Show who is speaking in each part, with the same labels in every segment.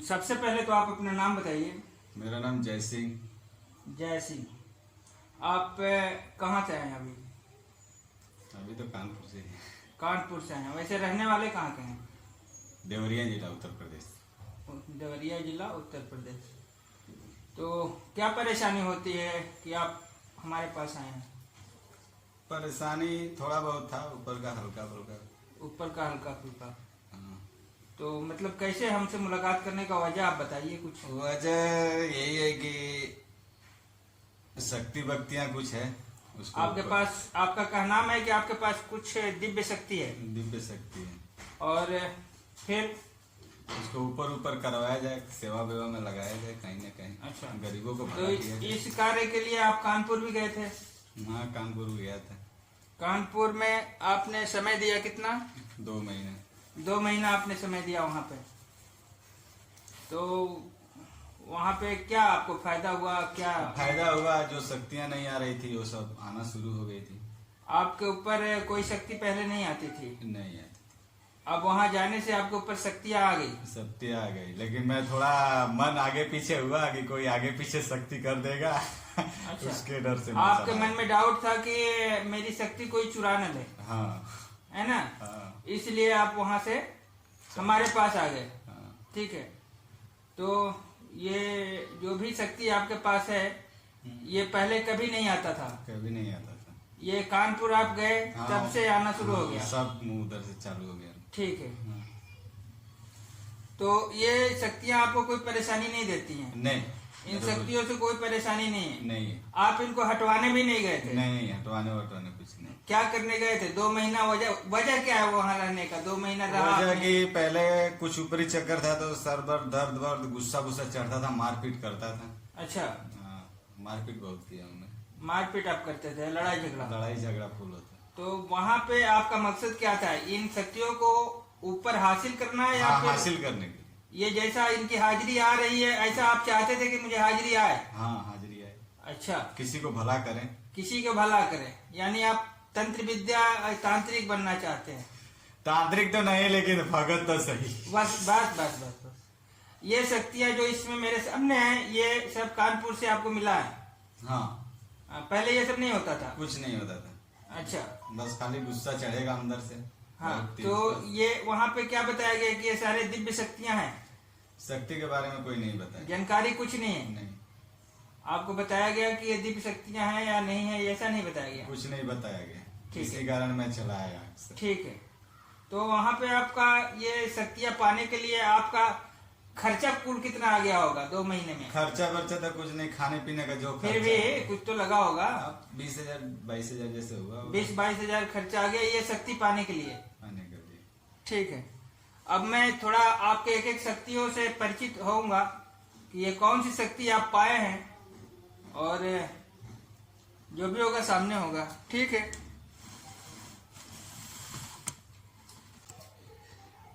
Speaker 1: सबसे पहले तो आप अपना नाम बताइए।
Speaker 2: मेरा नाम जय सिंह।
Speaker 1: जय सिंह। आप कहाँ से आए हैं अभी?
Speaker 2: अभी तो कानपुर से हैं।
Speaker 1: कानपुर से आए हैं। वैसे रहने वाले कहाँ के हैं?
Speaker 2: देवरिया जिला उत्तर प्रदेश।
Speaker 1: देवरिया जिला उत्तर प्रदेश। तो क्या परेशानी होती है कि आप हमारे पास आए हैं?
Speaker 2: परेशानी थोड़ा बहुत था, ऊपर का हल्का फुल्का।
Speaker 1: ऊपर का हल्का फुल्का।
Speaker 2: हाँ।
Speaker 1: तो मतलब कैसे हमसे मुलाकात करने का वजह आप बताइए कुछ।
Speaker 2: वजह यही है कि शक्ति भक्तियाँ कुछ है उसको
Speaker 1: आपके पास, आपका कहनाम है कि आपके पास कुछ दिव्य शक्ति है।
Speaker 2: दिव्य शक्ति है
Speaker 1: और फिर
Speaker 2: उसको ऊपर ऊपर करवाया जाए, सेवा वेवा में लगाया जाए कहीं ना कहीं।
Speaker 1: अच्छा।
Speaker 2: गरीबों को
Speaker 1: तो
Speaker 2: भला किया जाए।
Speaker 1: इस कार्य के लिए आप कानपुर भी गए थे?
Speaker 2: हाँ, कानपुर गया था।
Speaker 1: कानपुर में आपने समय दिया कितना?
Speaker 2: 2 महीने।
Speaker 1: 2 महीना आपने समय दिया वहाँ पे। तो वहाँ पे क्या आपको फायदा हुआ? क्या
Speaker 2: फायदा हुआ? जो शक्तियाँ नहीं आ रही थी वो सब आना शुरू हो गई थी।
Speaker 1: आपके ऊपर कोई शक्ति पहले नहीं आती थी?
Speaker 2: नहीं आती।
Speaker 1: अब वहाँ जाने से आपके ऊपर शक्तियाँ आ गई?
Speaker 2: शक्ति आ गई, लेकिन मैं थोड़ा मन आगे पीछे हुआ कि कोई आगे पीछे शक्ति कर देगा।
Speaker 1: अच्छा।
Speaker 2: उसके डर से
Speaker 1: आपके मन में डाउट था कि मेरी शक्ति कोई चुरा न ले।
Speaker 2: हाँ।
Speaker 1: है ना?
Speaker 2: हाँ।
Speaker 1: इसलिए आप वहाँ से हमारे पास आ गए।
Speaker 2: हाँ।
Speaker 1: ठीक है। तो ये जो भी शक्ति आपके पास है ये पहले कभी नहीं आता था?
Speaker 2: कभी नहीं आता था।
Speaker 1: ये कानपुर आप गए
Speaker 2: हाँ,
Speaker 1: तब से आना शुरू हो गया?
Speaker 2: सब उधर से चालू हो गया।
Speaker 1: ठीक है।
Speaker 2: हाँ।
Speaker 1: तो ये शक्तियाँ आपको कोई परेशानी नहीं देती हैं?
Speaker 2: नहीं,
Speaker 1: इन शक्तियों से कोई परेशानी नहीं है?
Speaker 2: नहीं है।
Speaker 1: आप इनको हटवाने भी नहीं गए थे?
Speaker 2: नहीं, हटवाने वटवाने कुछ नहीं।
Speaker 1: क्या करने गए थे? 2 महीना वजह क्या है वहाँ रहने का? 2 महीना रहा
Speaker 2: वजह
Speaker 1: आपने?
Speaker 2: कि पहले कुछ ऊपरी चक्कर था तो सर दर्द वर्द गुस्सा गुस्सा चढ़ता था, मारपीट करता था।
Speaker 1: अच्छा।
Speaker 2: हाँ, मारपीट बहुत किया उन्होंने।
Speaker 1: मारपीट आप करते थे? लड़ाई झगड़ा?
Speaker 2: लड़ाई झगड़ा फुल होता।
Speaker 1: तो वहाँ पे आपका मकसद क्या था? इन शक्तियों को ऊपर हासिल करना है या
Speaker 2: हाँ,
Speaker 1: फिर
Speaker 2: हासिल करने के लिए।
Speaker 1: ये जैसा इनकी हाजिरी आ रही है ऐसा आप चाहते थे कि मुझे हाजिरी आए?
Speaker 2: हाँ, हाजिरी आए।
Speaker 1: अच्छा।
Speaker 2: किसी को भला करें।
Speaker 1: किसी को भला करें, यानी आप तंत्र विद्या तांत्रिक बनना चाहते हैं?
Speaker 2: तांत्रिक तो नहीं, लेकिन भगत तो सही।
Speaker 1: बस बस बस बस बस। ये शक्तियाँ जो इसमें मेरे सामने हैं ये सब कानपुर से आपको मिला है?
Speaker 2: हाँ।
Speaker 1: पहले ये सब नहीं होता था?
Speaker 2: कुछ नहीं होता था।
Speaker 1: अच्छा।
Speaker 2: बस खाली गुस्सा चढ़ेगा अंदर से।
Speaker 1: हाँ। तो ये वहाँ पे क्या बताया गया कि ये सारे दिव्य शक्तियाँ हैं?
Speaker 2: शक्ति के बारे में कोई नहीं बताया।
Speaker 1: जानकारी कुछ नहीं है?
Speaker 2: नहीं।
Speaker 1: आपको बताया गया कि ये दिव्य शक्तियाँ हैं या नहीं है, ऐसा नहीं बताया गया?
Speaker 2: कुछ नहीं बताया गया।
Speaker 1: ठीक है।
Speaker 2: इसी कारण मैं चला आया।
Speaker 1: ठीक है। तो वहाँ पे आपका ये शक्तियाँ पाने के लिए आपका खर्चा कुल कितना आ गया होगा 2 महीने में?
Speaker 2: खर्चा वर्चा तो कुछ नहीं, खाने पीने का जो
Speaker 1: फिर भी कुछ तो लगा होगा।
Speaker 2: 20,000 22,000 जैसे हुआ।
Speaker 1: 20-22 हजार खर्चा आ गया ये शक्ति पाने के लिए?
Speaker 2: पाने के लिए।
Speaker 1: ठीक है। अब मैं थोड़ा आपके एक एक शक्तियों से परिचित होऊंगा कि ये कौन सी शक्ति आप पाए हैं और जो भी होगा सामने होगा। ठीक है।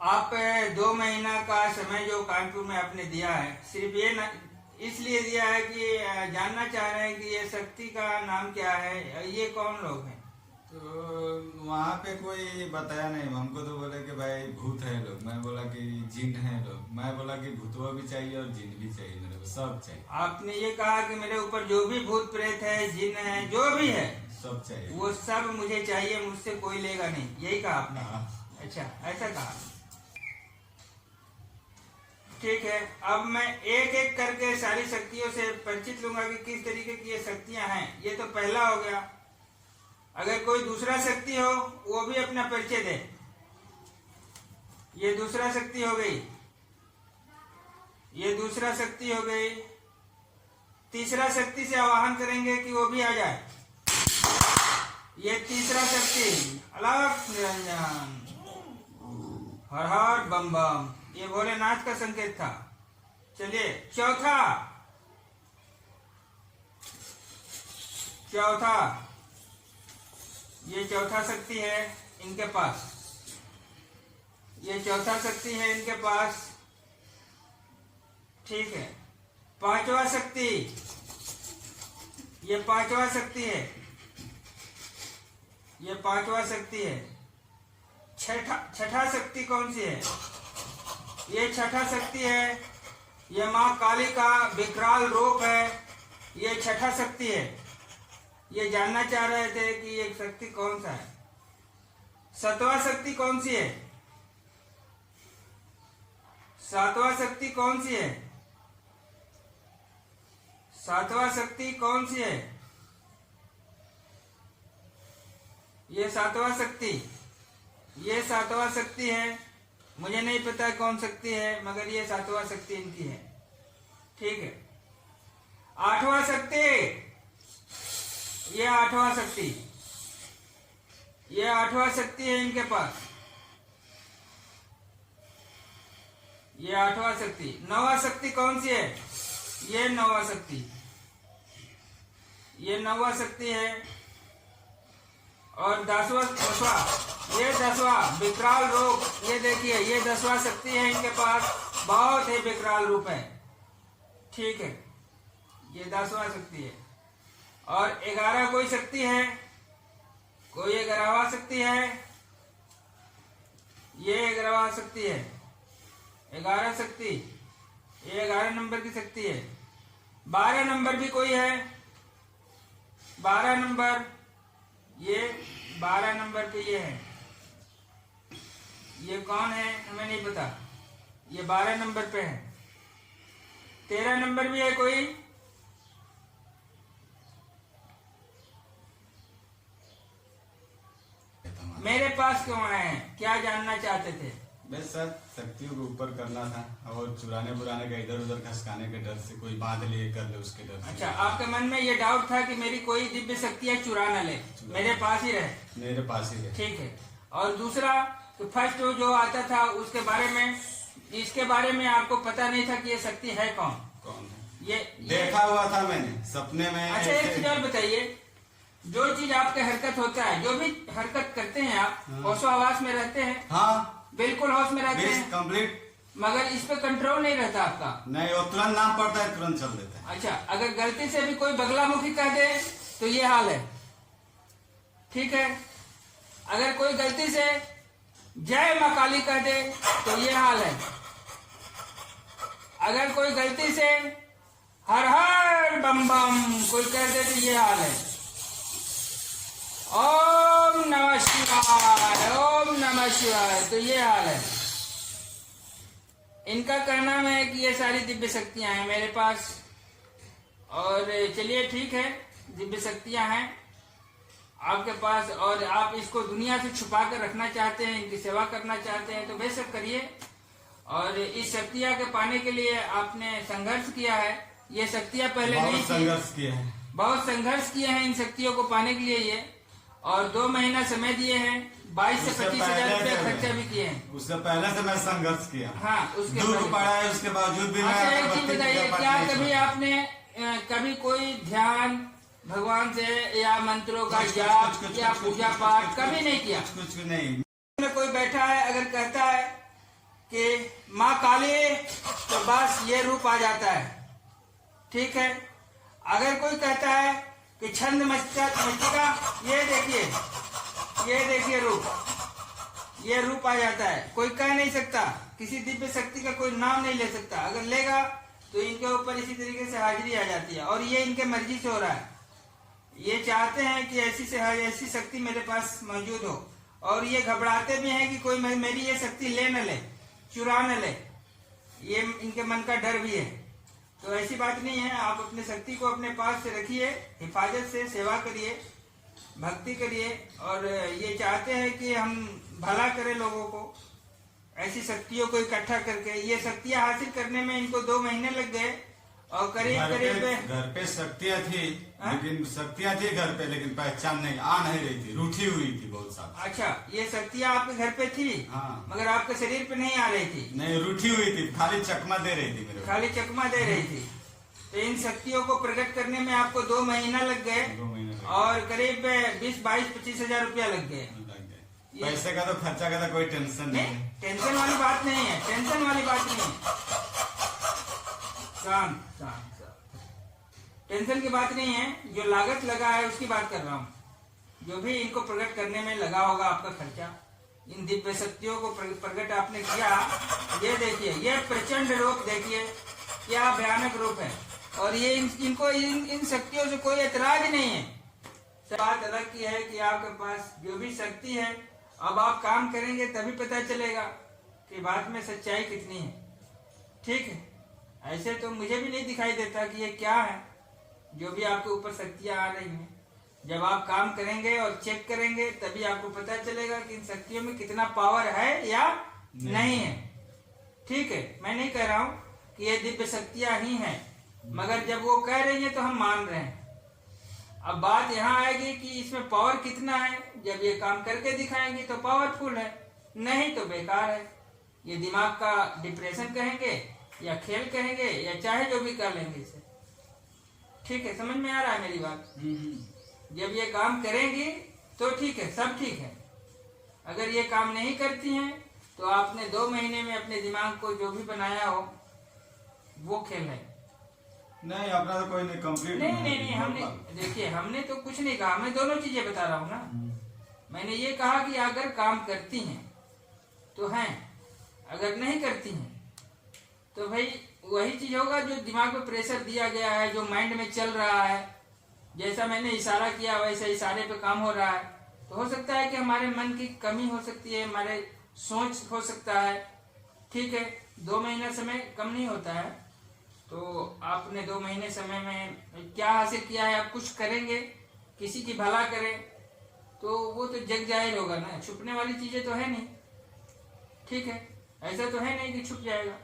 Speaker 1: आप 2 महीना का समय जो कानपुर में आपने दिया है, सिर्फ ये इसलिए दिया है कि जानना चाह रहे हैं कि ये शक्ति का नाम क्या है, ये कौन लोग हैं?
Speaker 2: तो वहाँ पे कोई बताया नहीं हमको, तो बोले कि भाई भूत है लोग। मैं बोला कि जिन है लोग। मैं बोला कि भूतवा भी चाहिए और जिन भी चाहिए, मेरे को सब चाहिए।
Speaker 1: आपने ये कहा कि मेरे ऊपर जो भी भूत प्रेत है, जिन है, जो भी है
Speaker 2: सब चाहिए,
Speaker 1: वो सब मुझे चाहिए, मुझसे कोई लेगा नहीं, यही कहा आपने?
Speaker 2: हाँ।
Speaker 1: अच्छा, ऐसा कहा। ठीक है। अब मैं एक एक करके सारी शक्तियों से परिचित लूंगा कि किस तरीके की ये शक्तियां हैं। ये तो पहला हो गया। अगर कोई दूसरा शक्ति हो वो भी अपना परिचय दे। ये दूसरा शक्ति हो गई, ये दूसरा शक्ति हो गई। तीसरा शक्ति से आवाहन करेंगे कि वो भी आ जाए। ये तीसरा शक्ति, अलग निरंजन, हर हर बम बम, ये भोलेनाथ का संकेत था। चलिए चौथा, ये चौथा शक्ति है इनके पास। ये चौथा शक्ति है इनके पास। ठीक है। पांचवा शक्ति, ये पांचवा शक्ति है, ये पांचवा शक्ति है। छठा शक्ति कौन सी है? ये छठा शक्ति है। ये माँ काली का विकराल रूप है, ये छठा शक्ति है। ये जानना चाह रहे थे कि ये शक्ति कौन सा है। सातवां शक्ति कौन सी है? सातवां शक्ति कौन सी है? सातवां शक्ति कौन सी है? ये सातवां शक्ति, ये सातवां शक्ति है। मुझे नहीं पता कौन शक्ति है, मगर ये सातवां शक्ति इनकी है। ठीक है। आठवां शक्ति, ये आठवां शक्ति, ये आठवां शक्ति है इनके पास, ये आठवां शक्ति। नौवां शक्ति कौन सी है? ये नौवां शक्ति, ये नौवां शक्ति है। और दसवां, ये दसवां विकराल रूप, ये देखिए ये 10वां शक्ति है इनके पास, बहुत ही विकराल रूप है। ठीक है, ये 10वां शक्ति है। और 11 कोई शक्ति है, कोई 11वां शक्ति है, ये 11वां शक्ति है। 11 शक्ति, ये 11 नंबर की शक्ति है। 12 नंबर भी कोई है, 12 नंबर, ये 12 नंबर पे ये है। ये कौन है हमें नहीं पता, ये 12 नंबर पे है। 13 नंबर भी है कोई, मेरे पास क्यों आए हैं, क्या जानना चाहते थे?
Speaker 2: बस सर शक्तियों को ऊपर करना था और चुराने बुराने का इधर उधर खसकाने के डर से, कोई बांध ले कर ले उसके डर से।
Speaker 1: अच्छा, आपके मन में ये डाउट था कि मेरी कोई दिव्य शक्तियां चुरा न ले, मेरे पास ही रहे।
Speaker 2: मेरे पास ही रहे।
Speaker 1: ठीक है। और दूसरा तो फर्स्ट जो आता था उसके बारे में, इसके बारे में आपको पता नहीं था कि ये शक्ति है कौन?
Speaker 2: कौन है?
Speaker 1: ये
Speaker 2: देखा हुआ था मैंने सपने में।
Speaker 1: अच्छा, एक चीज और बताइए, जो चीज आपके हरकत होता है, जो भी हरकत करते हैं आप, होशो आवास में रहते हैं?
Speaker 2: हाँ,
Speaker 1: बिल्कुल होश में रहते हैं,
Speaker 2: कंप्लीट।
Speaker 1: मगर इस पे कंट्रोल नहीं रहता आपका।
Speaker 2: नहीं, वो तुरंत नाम पड़ता है, तुरंत चल देता है।
Speaker 1: अच्छा, अगर गलती से भी कोई बगलामुखी कह दे तो ये हाल है। ठीक है। अगर कोई गलती से जय मां काली कह दे तो ये हाल है। अगर कोई गलती से हर हर बम बम कोई कह दे तो ये हाल है। ओम नमः शिवाय, ओम नमः शिवाय, तो ये हाल है। इनका कहना है कि ये सारी दिव्य शक्तियां हैं मेरे पास। और चलिए ठीक है, दिव्य शक्तियां हैं आपके पास और आप इसको दुनिया से छुपा कर रखना चाहते हैं, इनकी सेवा करना चाहते हैं तो बेशक करिए। और इस शक्तियां के पाने के लिए आपने संघर्ष किया है। ये शक्तियां पहले नहीं
Speaker 2: संघर्ष किए हैं,
Speaker 1: बहुत संघर्ष किए हैं इन शक्तियों को पाने के लिए ये, और 2 महीना समय दिए हैं, 22 से 25 हजार रुपया खर्चा भी किए हैं।
Speaker 2: उससे पहले से मैं संघर्ष किया।
Speaker 1: हाँ, उसके
Speaker 2: दूर पड़ा है, उसके बावजूद भी
Speaker 1: अच्छा,
Speaker 2: मैं
Speaker 1: एक चीज बताइए, क्या कभी आपने कभी कोई ध्यान भगवान से या मंत्रों का जाप या पूजा पाठ कभी नहीं किया?
Speaker 2: कुछ नहीं।
Speaker 1: कोई बैठा है, अगर कहता है कि माँ काली, तो बस ये रूप आ जाता है। ठीक है। अगर कोई कहता है कि छंद मस्तिका, ये देखिए रूप, ये रूप आ जाता है। कोई कह नहीं सकता, किसी दिव्य शक्ति का कोई नाम नहीं ले सकता। अगर लेगा तो इनके ऊपर इसी तरीके से हाजिरी आ जाती है। और ये इनके मर्जी से हो रहा है। ये चाहते हैं कि ऐसी शक्ति मेरे पास मौजूद हो, और ये घबराते भी हैं कि कोई मेरी ये शक्ति ले न ले, चुरा न ले। ये इनके मन का डर भी है। तो ऐसी बात नहीं है, आप अपनी शक्ति को अपने पास से रखिए, हिफाजत से सेवा करिए, भक्ति करिए। और ये चाहते हैं कि हम भला करें लोगों को, ऐसी शक्तियों को इकट्ठा करके। ये शक्तियां हासिल करने में इनको 2 महीने लग गए, और करीब
Speaker 2: घर पे शक्तियां थी, लेकिन शक्तियां थी घर पे, लेकिन पहचान नहीं आ नहीं रही थी, रूठी हुई थी बहुत सारी।
Speaker 1: अच्छा, ये शक्तियां आपके घर पे थी?
Speaker 2: हाँ।
Speaker 1: मगर आपके शरीर पे नहीं आ रही थी?
Speaker 2: नहीं, रूठी हुई थी, खाली चकमा दे रही थी मेरे,
Speaker 1: खाली चकमा दे रही थी। तो इन शक्तियों को प्रकट करने में आपको 2 महीना लग गए,
Speaker 2: 2 महीने
Speaker 1: और करीब 20, 22, 25 हजार रुपया लग गए।
Speaker 2: पैसे का तो खर्चा का तो कोई टेंशन नहीं।
Speaker 1: टेंशन वाली बात नहीं है, टेंशन वाली बात नहीं है। शांत शांत, टेंशन की बात नहीं है। जो लागत लगा है उसकी बात कर रहा हूँ। जो भी इनको प्रकट करने में लगा होगा आपका खर्चा, इन दिव्य शक्तियों को प्रकट आपने किया। ये देखिए, ये प्रचंड रूप देखिए, क्या भयानक रूप है। और ये इनको इन शक्तियों से कोई ऐतराज नहीं है। बात अलग की है कि आपके पास जो भी शक्ति है, अब आप काम करेंगे तभी पता चलेगा कि बात में सच्चाई कितनी है। ठीक है, ऐसे तो मुझे भी नहीं दिखाई देता कि ये क्या है जो भी आपके ऊपर शक्तियां आ रही हैं। जब आप काम करेंगे और चेक करेंगे तभी आपको पता चलेगा कि इन शक्तियों में कितना पावर है या नहीं है। ठीक है, मैं नहीं कह रहा हूं कि ये दिव्य शक्तियां ही हैं, मगर जब वो कह रही हैं तो हम मान रहे हैं। अब बात यहाँ आएगी कि इसमें पावर कितना है। जब ये काम करके दिखाएंगी तो पावरफुल है, नहीं तो बेकार है। ये दिमाग का डिप्रेशन कहेंगे या खेल कहेंगे या चाहे जो भी कर लेंगे इसे। ठीक है, समझ में आ रहा है मेरी बात। जब ये काम करेंगी तो ठीक है, सब ठीक है। अगर ये काम नहीं करती हैं तो आपने 2 महीने में अपने दिमाग को जो भी बनाया हो वो खेल है।
Speaker 2: नहीं, अपना तो कोई नहीं, कंप्लीट
Speaker 1: नहीं, हमने देखिए, हमने तो कुछ नहीं कहा, मैं दोनों चीजें बता रहा हूँ ना। मैंने ये कहा कि अगर काम करती हैं तो हैं, अगर नहीं करती हैं तो भाई वही चीज होगा जो दिमाग में प्रेशर दिया गया है, जो माइंड में चल रहा है। जैसा मैंने इशारा किया वैसे इशारे पे काम हो रहा है। तो हो सकता है कि हमारे मन की कमी हो सकती है, हमारे सोच हो सकता है। ठीक है, 2 महीना समय कम नहीं होता है। तो आपने 2 महीने समय में क्या हासिल किया है? आप कुछ करेंगे, किसी की भला करें तो वो तो जग जाहिर होगा ना। छुपने वाली चीजें तो है नहीं। ठीक है, ऐसा तो है नहीं कि छुप जाएगा।